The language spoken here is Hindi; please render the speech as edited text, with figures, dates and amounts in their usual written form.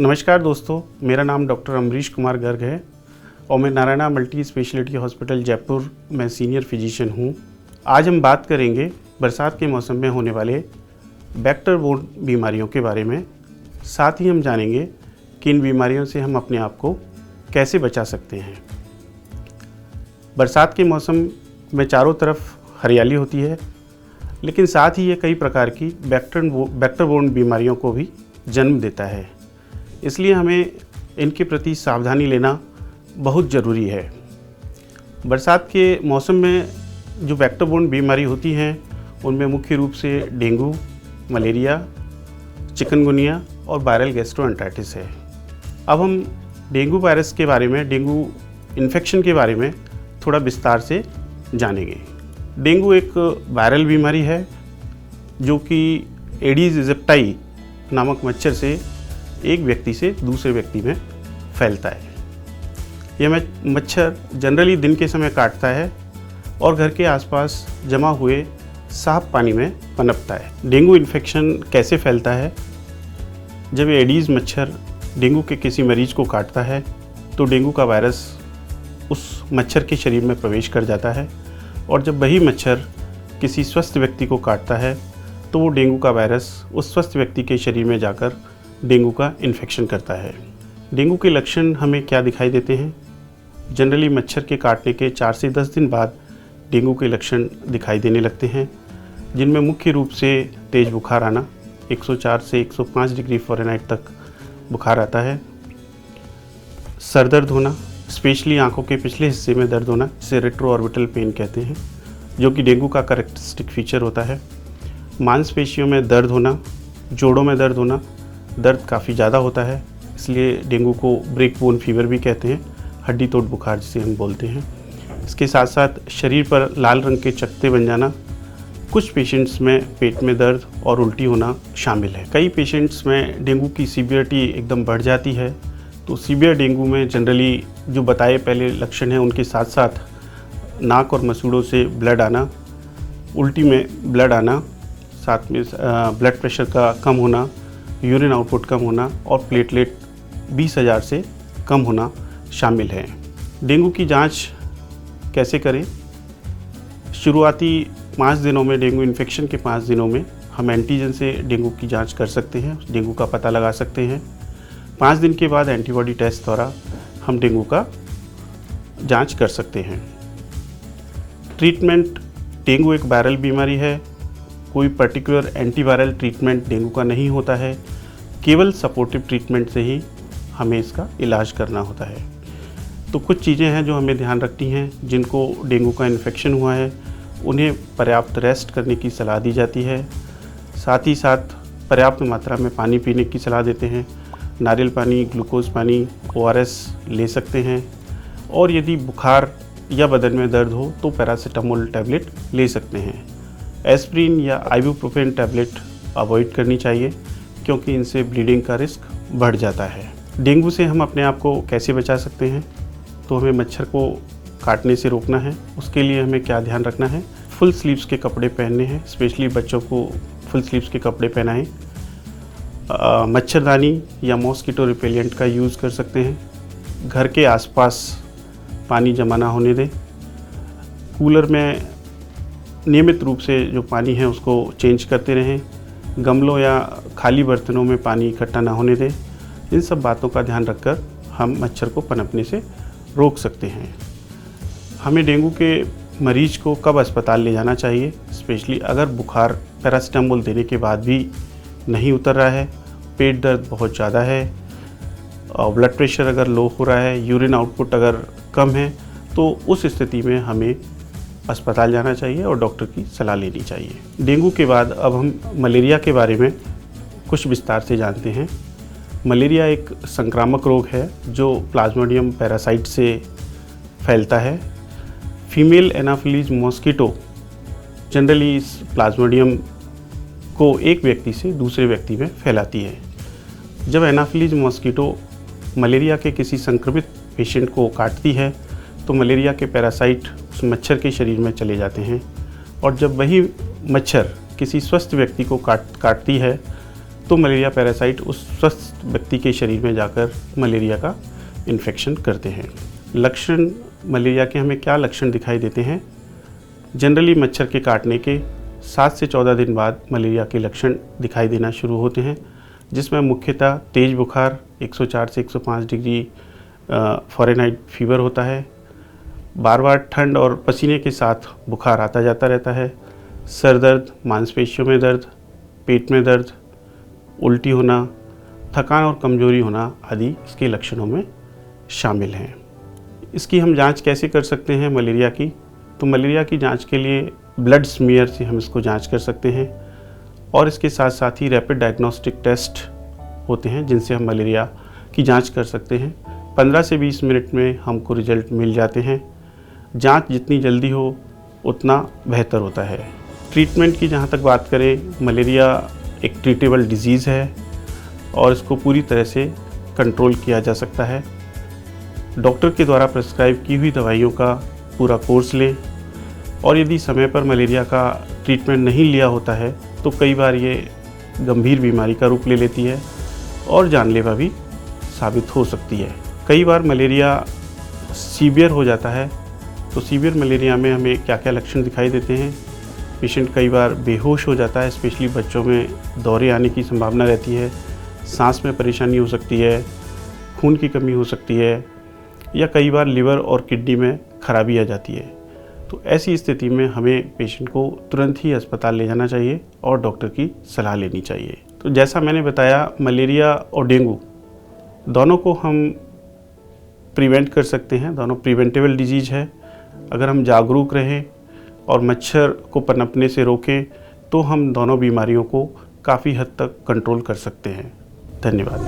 नमस्कार दोस्तों, मेरा नाम डॉक्टर अमरीश कुमार गर्ग है और मैं Narayana multi speciality hospital Jaipur में सीनियर फिजिशियन हूँ। आज हम बात करेंगे बरसात के मौसम में होने वाले वेक्टर बोर्न बीमारियों के बारे में। साथ ही हम जानेंगे कि इन बीमारियों से हम अपने आप को कैसे बचा सकते हैं। बरसात के मौसम में चारों तरफ हरियाली होती है, लेकिन साथ ही ये कई प्रकार की वेक्टर बोर्न बीमारियों को भी जन्म देता है। इसलिए हमें इनके प्रति सावधानी लेना बहुत ज़रूरी है। बरसात के मौसम में जो वेक्टर बोर्न बीमारी होती हैं उनमें मुख्य रूप से डेंगू, मलेरिया, चिकनगुनिया और वायरल गैस्ट्रोएंटेराइटिस है। अब हम डेंगू वायरस के बारे में, डेंगू इन्फेक्शन के बारे में थोड़ा विस्तार से जानेंगे। डेंगू एक वायरल बीमारी है जो कि एडीज इजिप्टाई नामक मच्छर से एक व्यक्ति से दूसरे व्यक्ति में फैलता है। यह मच्छर जनरली दिन के समय काटता है और घर के आसपास जमा हुए साफ पानी में पनपता है। डेंगू इन्फेक्शन कैसे फैलता है? जब एडीज मच्छर डेंगू के किसी मरीज को काटता है तो डेंगू का वायरस उस मच्छर के शरीर में प्रवेश कर जाता है और जब वही मच्छर किसी स्वस्थ व्यक्ति को काटता है तो वो डेंगू का वायरस उस स्वस्थ व्यक्ति के शरीर में जाकर डेंगू का इन्फेक्शन करता है। डेंगू के लक्षण हमें क्या दिखाई देते हैं? जनरली मच्छर के काटने के 4 से 10 दिन बाद डेंगू के लक्षण दिखाई देने लगते हैं, जिनमें मुख्य रूप से तेज़ बुखार आना, 104 से 105 डिग्री फ़ारेनहाइट तक बुखार आता है, सर दर्द होना, स्पेशली आंखों के पिछले हिस्से में दर्द होना, जिसे रेट्रोऑर्बिटल पेन कहते हैं, जो कि डेंगू का कैरेक्टरिस्टिक फीचर होता है, मांसपेशियों में दर्द होना, जोड़ों में दर्द होना, दर्द काफ़ी ज़्यादा होता है, इसलिए डेंगू को ब्रेक बोन फीवर भी कहते हैं, हड्डी तोड़ बुखार जिसे हम बोलते हैं। इसके साथ साथ शरीर पर लाल रंग के चकत्ते बन जाना, कुछ पेशेंट्स में पेट में दर्द और उल्टी होना शामिल है। कई पेशेंट्स में डेंगू की सीवियरिटी एकदम बढ़ जाती है, तो सीवियर डेंगू में जनरली जो बताए पहले लक्षण हैं उनके साथ साथ नाक और मसूड़ों से ब्लड आना, उल्टी में ब्लड आना, साथ में ब्लड प्रेशर का कम होना, यूरिन आउटपुट कम होना और प्लेटलेट 20,000 से कम होना शामिल है। डेंगू की जांच कैसे करें? शुरुआती 5 दिनों में, डेंगू इन्फेक्शन के 5 दिनों में हम एंटीजन से डेंगू की जांच कर सकते हैं, डेंगू का पता लगा सकते हैं। 5 दिन के बाद एंटीबॉडी टेस्ट द्वारा हम डेंगू का जांच कर सकते हैं। ट्रीटमेंट, डेंगू एक वायरल बीमारी है, कोई पर्टिकुलर एंटीवायरल ट्रीटमेंट डेंगू का नहीं होता है, केवल सपोर्टिव ट्रीटमेंट से ही हमें इसका इलाज करना होता है। तो कुछ चीज़ें हैं जो हमें ध्यान रखनी हैं। जिनको डेंगू का इन्फेक्शन हुआ है उन्हें पर्याप्त रेस्ट करने की सलाह दी जाती है। साथ ही साथ पर्याप्त मात्रा में पानी पीने की सलाह देते हैं। नारियल पानी, ग्लूकोज पानी, ORS ले सकते हैं और यदि बुखार या बदन में दर्द हो तो पैरासीटामोल टैबलेट ले सकते हैं। एस्प्रिन या आइबुप्रोफेन टैबलेट अवॉइड करनी चाहिए क्योंकि इनसे ब्लीडिंग का रिस्क बढ़ जाता है। डेंगू से हम अपने आप को कैसे बचा सकते हैं? तो हमें मच्छर को काटने से रोकना है। उसके लिए हमें क्या ध्यान रखना है? फुल स्लीव्स के कपड़े पहनने हैं, स्पेशली बच्चों को फुल स्लीव्स के कपड़े पहनाएं। मच्छरदानी या मॉस्किटो रिपेलेंट का यूज़ कर सकते हैं। घर के आसपास पानी जमा ना होने दें। कूलर में नियमित रूप से जो पानी है उसको चेंज करते रहें। गमलों या खाली बर्तनों में पानी इकट्ठा ना होने दें। इन सब बातों का ध्यान रखकर हम मच्छर को पनपने से रोक सकते हैं। हमें डेंगू के मरीज को कब अस्पताल ले जाना चाहिए? स्पेशली अगर बुखार पैरासीटामोल देने के बाद भी नहीं उतर रहा है, पेट दर्द बहुत ज़्यादा है और ब्लड प्रेशर अगर लो हो रहा है, यूरिन आउटपुट अगर कम है, तो उस स्थिति में हमें अस्पताल जाना चाहिए और डॉक्टर की सलाह लेनी चाहिए। डेंगू के बाद अब हम मलेरिया के बारे में कुछ विस्तार से जानते हैं। मलेरिया एक संक्रामक रोग है जो प्लाज्मोडियम पैरासाइट से फैलता है। फीमेल एनाफिलीज मॉस्किटो जनरली इस प्लाज्मोडियम को एक व्यक्ति से दूसरे व्यक्ति में फैलाती है। जब एनाफिलीज मॉस्किटो मलेरिया के किसी संक्रमित पेशेंट को काटती है तो मलेरिया के पैरासाइट उस मच्छर के शरीर में चले जाते हैं और जब वही मच्छर किसी स्वस्थ व्यक्ति को काटती है तो मलेरिया पैरासाइट उस स्वस्थ व्यक्ति के शरीर में जाकर मलेरिया का इन्फेक्शन करते हैं। लक्षण मलेरिया के हमें क्या लक्षण दिखाई देते हैं? जनरली मच्छर के काटने के 7 से 14 दिन बाद मलेरिया के लक्षण दिखाई देना शुरू होते हैं, जिसमें मुख्यतः तेज़ बुखार 104 से 105 डिग्री फ़ारेनहाइट फीवर होता है, बार बार ठंड और पसीने के साथ बुखार आता जाता रहता है, सर दर्द, मांसपेशियों में दर्द, पेट में दर्द, उल्टी होना, थकान और कमजोरी होना आदि इसके लक्षणों में शामिल हैं। इसकी हम जांच कैसे कर सकते हैं मलेरिया की? तो मलेरिया की जांच के लिए ब्लड स्मीयर से हम इसको जांच कर सकते हैं और इसके साथ साथ ही रैपिड डायग्नोस्टिक टेस्ट होते हैं जिनसे हम मलेरिया की जांच कर सकते हैं। 15 से 20 मिनट में हमको रिजल्ट मिल जाते हैं। जांच जितनी जल्दी हो उतना बेहतर होता है। ट्रीटमेंट की जहां तक बात करें, मलेरिया एक ट्रीटेबल डिजीज़ है और इसको पूरी तरह से कंट्रोल किया जा सकता है। डॉक्टर के द्वारा प्रेस्क्राइब की हुई दवाइयों का पूरा कोर्स लें और यदि समय पर मलेरिया का ट्रीटमेंट नहीं लिया होता है तो कई बार ये गंभीर बीमारी का रूप ले लेती है और जानलेवा भी साबित हो सकती है। कई बार मलेरिया सीवियर हो जाता है, तो सीवियर मलेरिया में हमें क्या क्या लक्षण दिखाई देते हैं? पेशेंट कई बार बेहोश हो जाता है, स्पेशली बच्चों में दौरे आने की संभावना रहती है, सांस में परेशानी हो सकती है, खून की कमी हो सकती है या कई बार लिवर और किडनी में खराबी आ जाती है। तो ऐसी स्थिति में हमें पेशेंट को तुरंत ही अस्पताल ले जाना चाहिए और डॉक्टर की सलाह लेनी चाहिए। तो जैसा मैंने बताया, मलेरिया और डेंगू दोनों को हम प्रिवेंट कर सकते हैं, दोनों प्रिवेंटेबल डिजीज़ है। अगर हम जागरूक रहें और मच्छर को पनपने से रोकें तो हम दोनों बीमारियों को काफ़ी हद तक कंट्रोल कर सकते हैं। धन्यवाद।